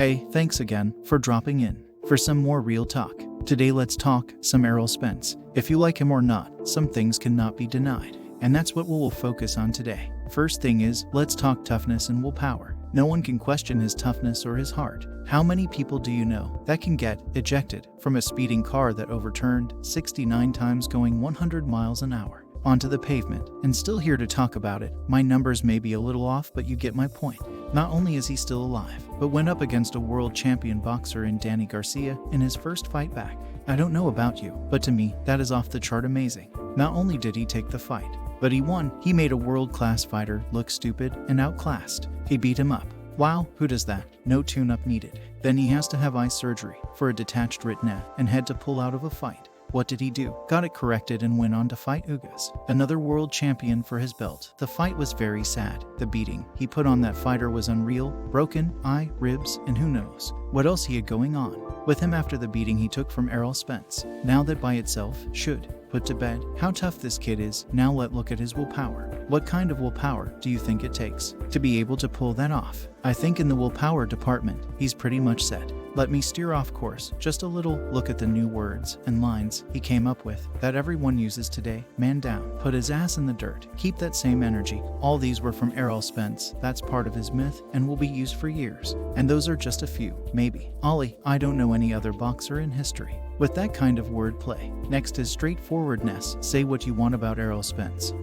Hey, thanks again for dropping in for some more real talk. Today let's talk some Errol Spence. If you like him or not, some things cannot be denied. And that's what we'll focus on today. First thing is, let's talk toughness and willpower. No one can question his toughness or his heart. How many people do you know that can get ejected from a speeding car that overturned 69 times going 100 miles an hour onto the pavement and still here to talk about it? My numbers may be a little off, but you get my point. Not only is he still alive, but went up against a world champion boxer in Danny Garcia in his first fight back. I don't know about you, but to me, that is off the chart amazing. Not only did he take the fight, but he won. He made a world-class fighter look stupid and outclassed. He beat him up. Wow, who does that? No tune-up needed. Then he has to have eye surgery for a detached retina and had to pull out of a fight. What did he do? Got it corrected and went on to fight Ugas, another world champion, for his belt. The fight was very sad. The beating he put on that fighter was unreal. Broken eye, ribs, and who knows what else he had going on with him after the beating he took from Errol Spence. Now that by itself should put to bed how tough this kid is. Now let's look at his willpower. What kind of willpower do you think it takes to be able to pull that off? I think in the willpower department, he's pretty much set. Let me steer off course just a little. Look at the new words and lines he came up with that everyone uses today. Man down, put his ass in the dirt, keep that same energy. All these were from Errol Spence. That's part of his myth and will be used for years. And those are just a few, maybe. Ollie, I don't know any other boxer in history with that kind of wordplay. Next is straightforwardness. Say what you want about Errol Spence.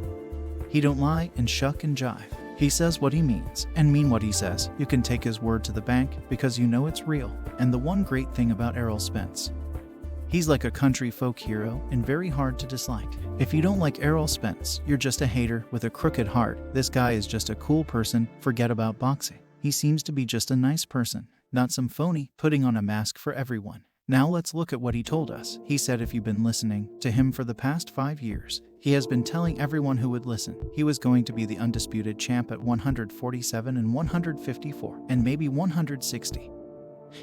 He don't lie and shuck and jive. He says what he means and mean what he says. You can take his word to the bank because you know it's real. And the one great thing about Errol Spence, he's like a country folk hero and very hard to dislike. If you don't like Errol Spence, you're just a hater with a crooked heart. This guy is just a cool person. Forget about boxing. He seems to be just a nice person, not some phony putting on a mask for everyone. Now let's look at what he told us. He said if you've been listening to him for the past 5 years, he has been telling everyone who would listen he was going to be the undisputed champ at 147 and 154 and maybe 160.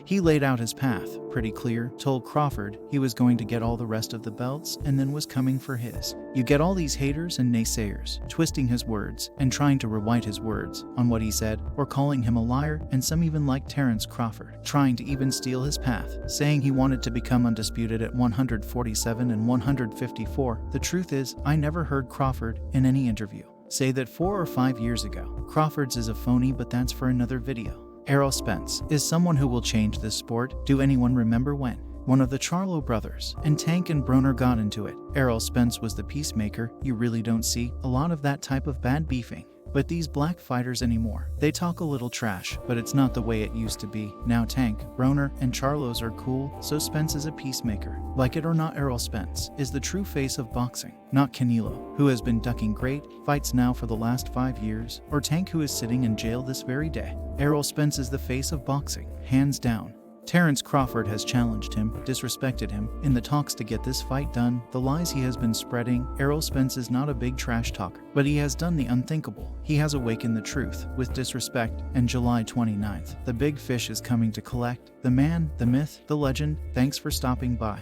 He laid out his path pretty clear, told Crawford he was going to get all the rest of the belts and then was coming for his. You get all these haters and naysayers twisting his words and trying to rewrite his words on what he said, or calling him a liar, and some even like Terrence Crawford, trying to even steal his path, saying he wanted to become undisputed at 147 and 154. The truth is, I never heard Crawford in any interview say that 4 or 5 years ago. Crawford's is a phony, but that's for another video. Errol Spence is someone who will change this sport. Do anyone remember when one of the Charlo brothers and Tank and Broner got into it? Errol Spence was the peacemaker. You really don't see a lot of that type of bad beefing with these black fighters anymore. They talk a little trash, but it's not the way it used to be. Now Tank, Broner, and Charlos are cool, so Spence is a peacemaker. Like it or not, Errol Spence is the true face of boxing, not Canelo, who has been ducking great fights now for the last 5 years, or Tank, who is sitting in jail this very day. Errol Spence is the face of boxing, hands down. Terrence Crawford has challenged him, disrespected him in the talks to get this fight done. The lies he has been spreading. Errol Spence is not a big trash talker, but he has done the unthinkable. He has awakened the truth with disrespect, and July 29th, the big fish is coming to collect. The man, the myth, the legend. Thanks for stopping by.